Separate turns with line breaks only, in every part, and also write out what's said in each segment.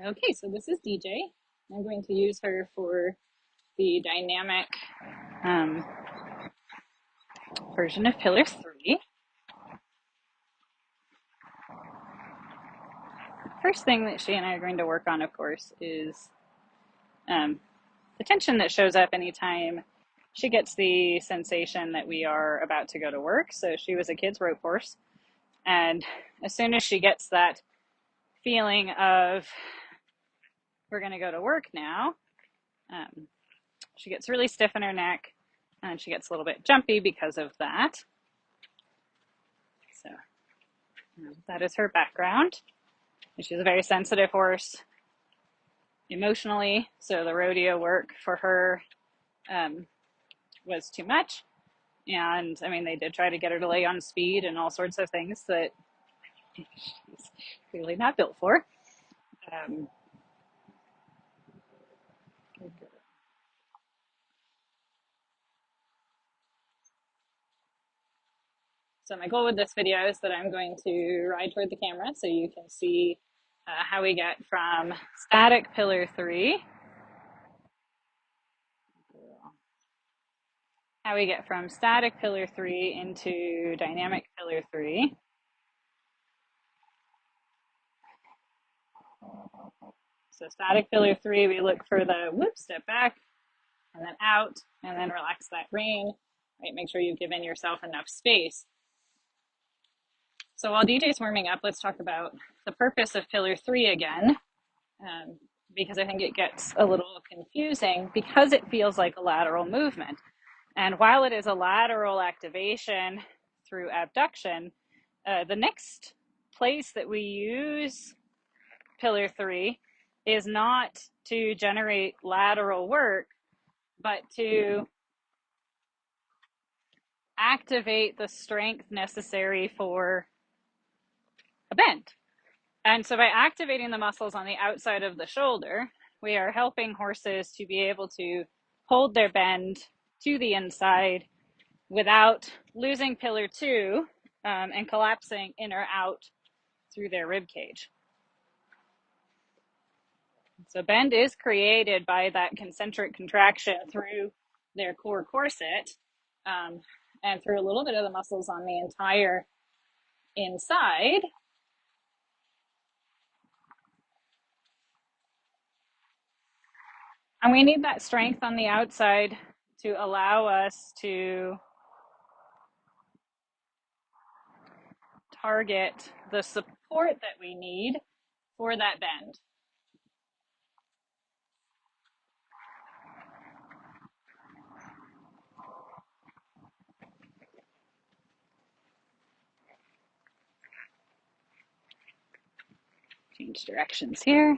Okay, so this is DJ. I'm going to use her for the dynamic um, version of Pillar 3. First thing that she and I are going to work on, of course, is um, the tension that shows up anytime she gets the sensation that we are about to go to work. So she was a kid's rope horse, and as soon as she gets that feeling of we're going to go to work now, um, she gets really stiff in her neck, and she gets a little bit jumpy because of that. So that is her background. She's a very sensitive horse emotionally, so the rodeo work for her um, was too much. And I mean, they did try to get her to lay on speed and all sorts of things that she's clearly not built for. Um, so my goal with this video is that I'm going to ride toward the camera so you can see how we get from static pillar 3, into dynamic pillar 3. So static pillar 3, we look for the whoop, step back, and then out, and then relax that rein, right? Make sure you've given yourself enough space. So while DJ's warming up, let's talk about the purpose of pillar 3 again, because I think it gets a little confusing because it feels like a lateral movement. And while it is a lateral activation through abduction, the next place that we use pillar 3 is not to generate lateral work, but to activate the strength necessary for a bend. And so by activating the muscles on the outside of the shoulder, we are helping horses to be able to hold their bend to the inside without losing pillar 2 and collapsing in or out through their rib cage. So bend is created by that concentric contraction through their core corset and through a little bit of the muscles on the entire inside. And we need that strength on the outside to allow us to target the support that we need for that bend. Change directions here.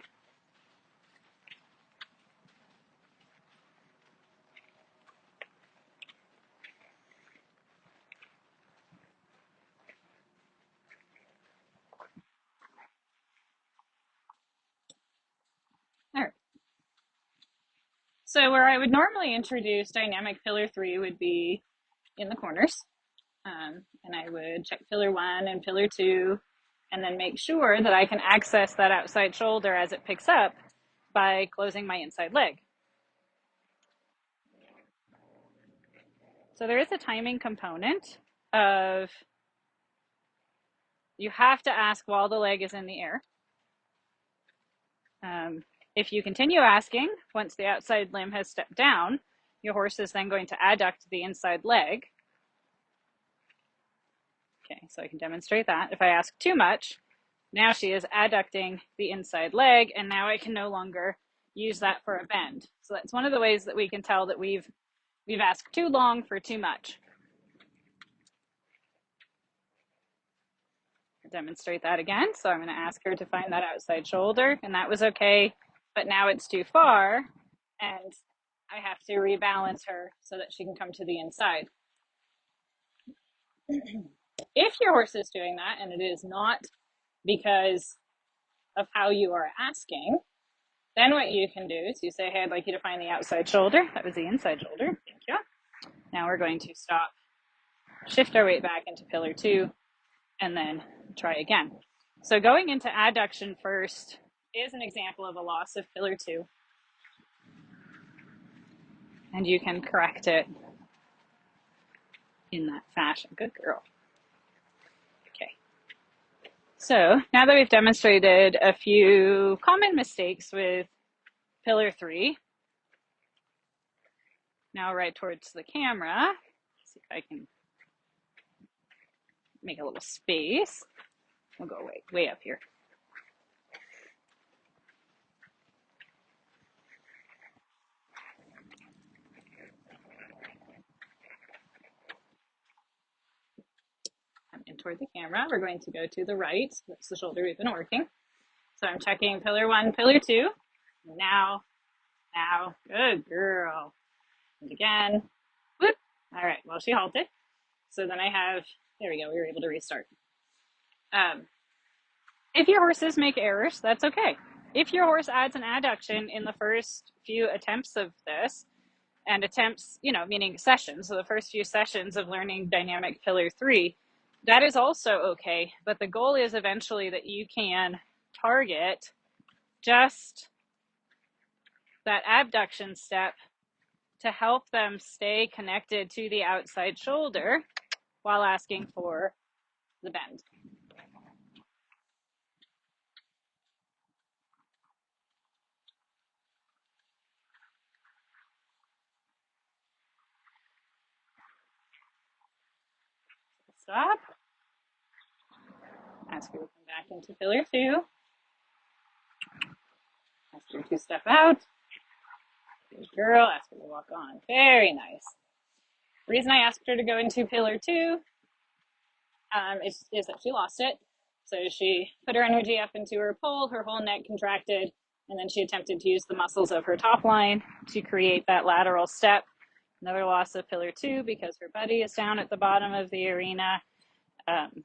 All right. So where I would normally introduce dynamic pillar 3 would be in the corners. And I would check pillar 1 and pillar 2 and then make sure that I can access that outside shoulder as it picks up by closing my inside leg. So there is a timing component of you have to ask while the leg is in the air. If you continue asking, once the outside limb has stepped down, your horse is then going to adduct the inside leg. Okay, so I can demonstrate that. If I ask too much, now she is adducting the inside leg, and now I can no longer use that for a bend. So that's one of the ways that we can tell that we've asked too long for too much. I'll demonstrate that again. So I'm going to ask her to find that outside shoulder, and that was okay, but now it's too far, and I have to rebalance her so that she can come to the inside. If your horse is doing that, and it is not because of how you are asking, then what you can do is you say, hey, I'd like you to find the outside shoulder. That was the inside shoulder. Thank you. Now we're going to stop, shift our weight back into pillar 2, and then try again. So going into adduction first is an example of a loss of pillar 2. And you can correct it in that fashion. Good girl. Okay. So now that we've demonstrated a few common mistakes with pillar 3, now right towards the camera, see if I can make a little space. We'll go way up here. I'm in toward the camera. We're going to go to the right. That's the shoulder we've been working. So I'm checking pillar 1, pillar 2. Now, good girl. And again, whoop. All right, well, she halted. So then I have, there we go, we were able to restart. If your horses make errors, that's okay. If your horse adds an adduction in the first few attempts of this, and attempts, meaning sessions, so the first few sessions of learning dynamic pillar 3, that is also okay. But the goal is eventually that you can target just that abduction step to help them stay connected to the outside shoulder while asking for the bend. Stop. Ask her to come back into pillar 2. Ask her to step out. Good girl. Ask her to walk on. Very nice. The reason I asked her to go into pillar 2 is that she lost it. So she put her energy up into her pole, her whole neck contracted, and then she attempted to use the muscles of her top line to create that lateral step. Another loss of pillar 2 because her buddy is down at the bottom of the arena. And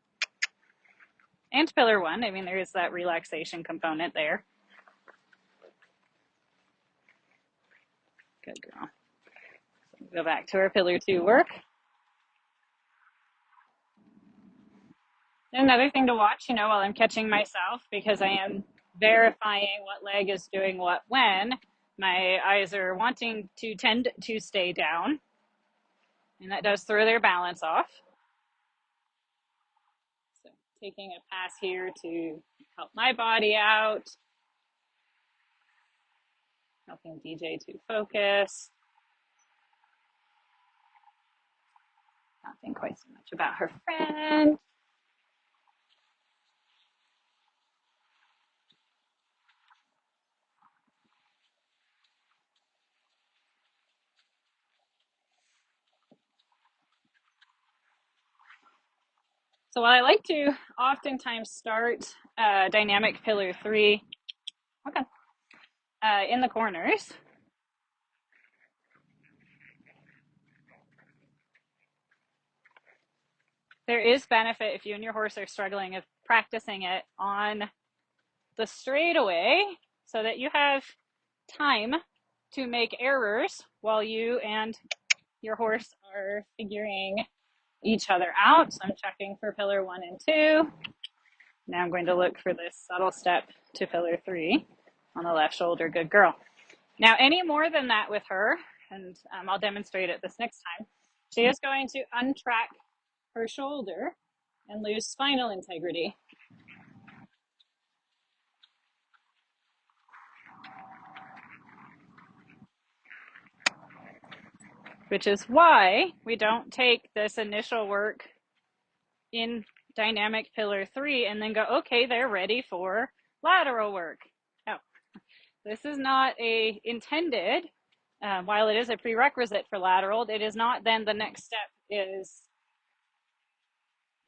pillar 1, I mean, there is that relaxation component there. Good girl. So go back to our pillar 2 work. Another thing to watch, while I'm catching myself, because I am verifying what leg is doing what when, my eyes are wanting to tend to stay down, and that does throw their balance off. So taking a pass here to help my body out, helping DJ to focus. Not think quite so much about her friend. So while I like to oftentimes start dynamic pillar 3, okay, in the corners, there is benefit if you and your horse are struggling of practicing it on the straightaway so that you have time to make errors while you and your horse are figuring each other out. So I'm checking for pillar 1 and 2. Now I'm going to look for this subtle step to pillar 3 on the left shoulder. Good girl. Now, any more than that with her, and I'll demonstrate it this next time, she is going to untrack her shoulder and lose spinal integrity. Which is why we don't take this initial work in dynamic pillar 3 and then go, okay, they're ready for lateral work. No, this is not intended, while it is a prerequisite for lateral, it is not then the next step is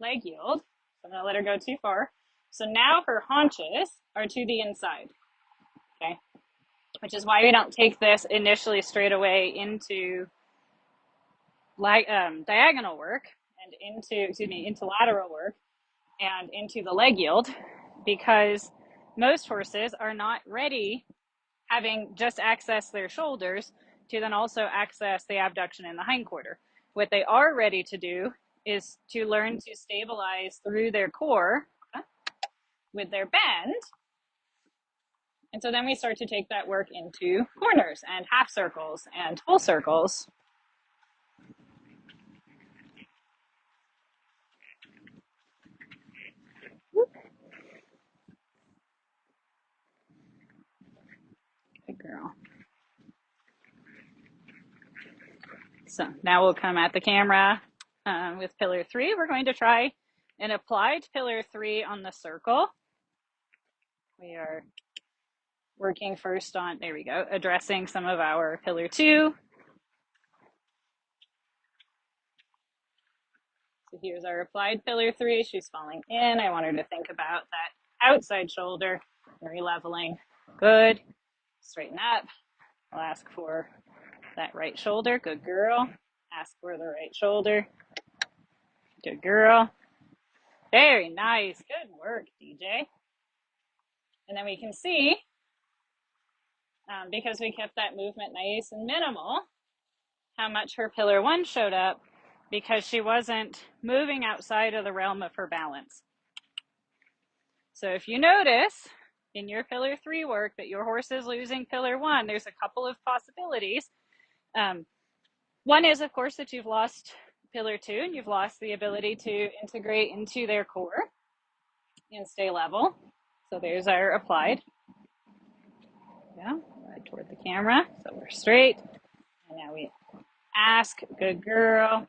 leg yield. So I'm going to let her go too far. So now her haunches are to the inside, okay? Which is why we don't take this initially straight away into diagonal work and into lateral work and into the leg yield, because most horses are not ready, having just accessed their shoulders, to then also access the abduction in the hindquarter. What they are ready to do is to learn to stabilize through their core with their bend And so then we start to take that work into corners and half circles and full circles. Good girl. So now we'll come at the camera with pillar 3. We're going to try an applied pillar 3 on the circle. We are working first on, there we go, addressing some of our pillar 2. So here's our applied pillar 3. She's falling in. I want her to think about that outside shoulder, re-leveling. Good. Straighten up. I'll ask for that right shoulder. Good girl. Ask for the right shoulder. Good girl. Very nice. Good work, DJ. And then we can see, because we kept that movement nice and minimal, how much her pillar 1 showed up because she wasn't moving outside of the realm of her balance. So if you notice in your pillar 3 work that your horse is losing pillar 1, there's a couple of possibilities. One is, of course, that you've lost pillar 2 and you've lost the ability to integrate into their core and stay level. So there's our applied. Yeah, right toward the camera. So we're straight. And now we ask, good girl.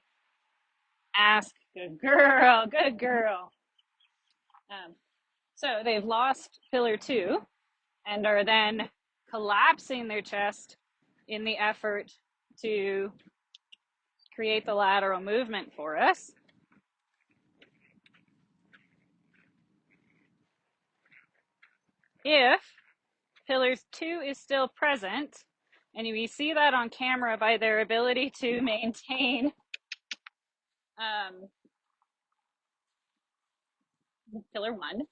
Ask, good girl, good girl. So they've lost pillar 2 and are then collapsing their chest in the effort to create the lateral movement for us. If pillar 2 is still present, and we see that on camera by their ability to maintain pillar 1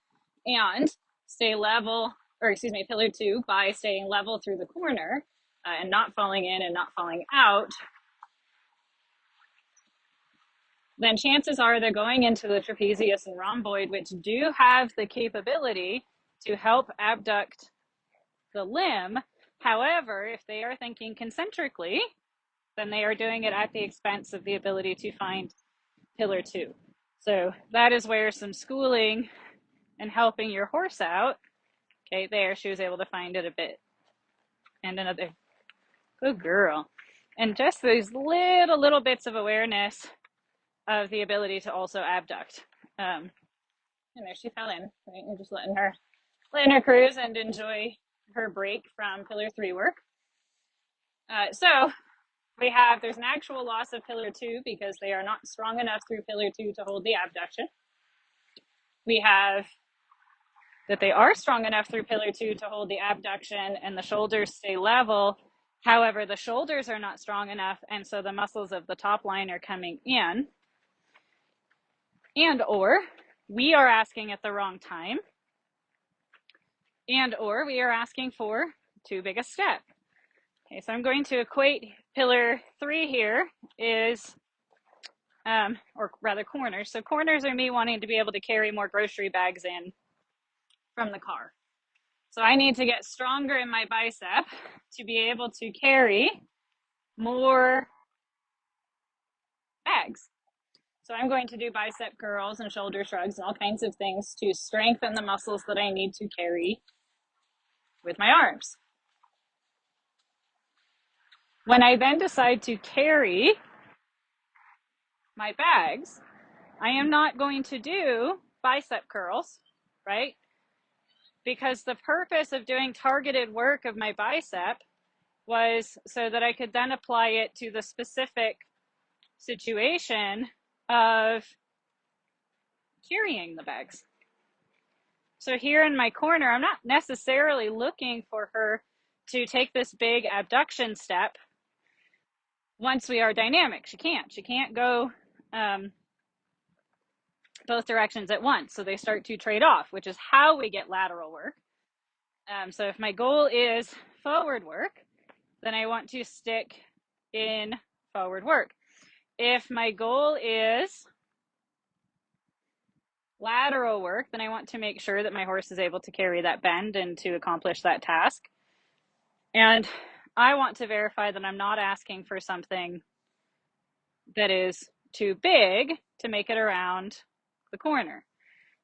and stay level, or excuse me, pillar 2 by staying level through the corner and not falling in and not falling out, then chances are they're going into the trapezius and rhomboid, which do have the capability to help abduct the limb. However, if they are thinking concentrically, then they are doing it at the expense of the ability to find pillar 2. So that is where some schooling and helping your horse out, okay, there, she was able to find it a bit. And another, good girl. And just those little bits of awareness of the ability to also abduct. And there she fell in, right? We're just letting her cruise and enjoy her break from pillar 3 work. So there's an actual loss of pillar 2 because they are not strong enough through pillar 2 to hold the abduction. We have that they are strong enough through pillar 2 to hold the abduction and the shoulders stay level. However, the shoulders are not strong enough, and so the muscles of the top line are coming in. And or we are asking at the wrong time, and or we are asking for too big a step. Okay, so I'm going to equate pillar 3 here is, or rather corners. So corners are me wanting to be able to carry more grocery bags in from the car. So I need to get stronger in my bicep to be able to carry more bags. So I'm going to do bicep curls and shoulder shrugs and all kinds of things to strengthen the muscles that I need to carry with my arms. When I then decide to carry my bags, I am not going to do bicep curls, right? Because the purpose of doing targeted work of my bicep was so that I could then apply it to the specific situation of carrying the bags. So here in my corner, I'm not necessarily looking for her to take this big abduction step once we are dynamic. She can't go both directions at once. So they start to trade off, which is how we get lateral work. So if my goal is forward work, then I want to stick in forward work. If my goal is lateral work, then I want to make sure that my horse is able to carry that bend and to accomplish that task. And I want to verify that I'm not asking for something that is too big to make it around the corner.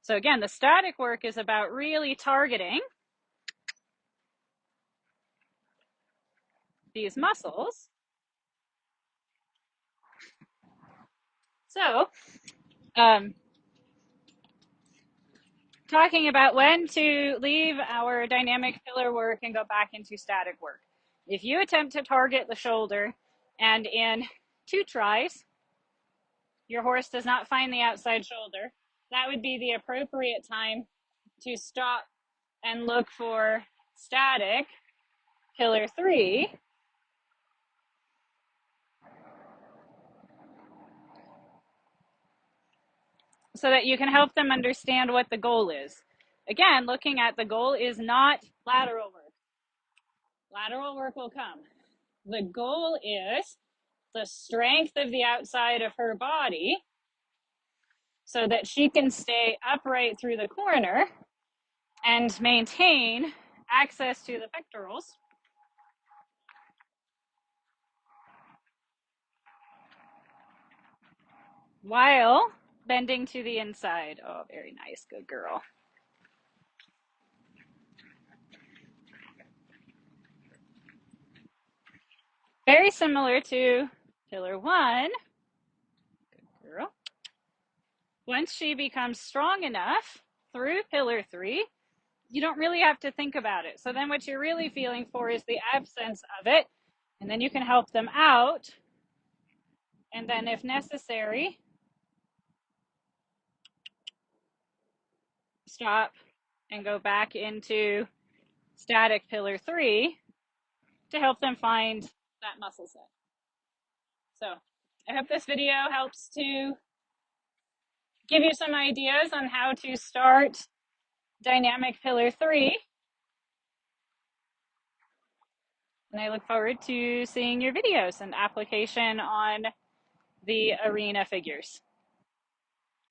So again, the static work is about really targeting these muscles. So, talking about when to leave our dynamic pillar work and go back into static work. If you attempt to target the shoulder and in 2 tries, your horse does not find the outside shoulder, that would be the appropriate time to stop and look for static pillar 3. So that you can help them understand what the goal is. Again, looking at the goal is not lateral work. Lateral work will come. The goal is the strength of the outside of her body so that she can stay upright through the corner and maintain access to the pectorals while bending to the inside. Oh, very nice. Good girl. Very similar to pillar 1. Good girl. Once she becomes strong enough through pillar 3, you don't really have to think about it. So then what you're really feeling for is the absence of it. And then you can help them out. And then if necessary, stop and go back into static pillar 3 to help them find that muscle set. So I hope this video helps to give you some ideas on how to start dynamic pillar 3. And I look forward to seeing your videos and application on the arena figures.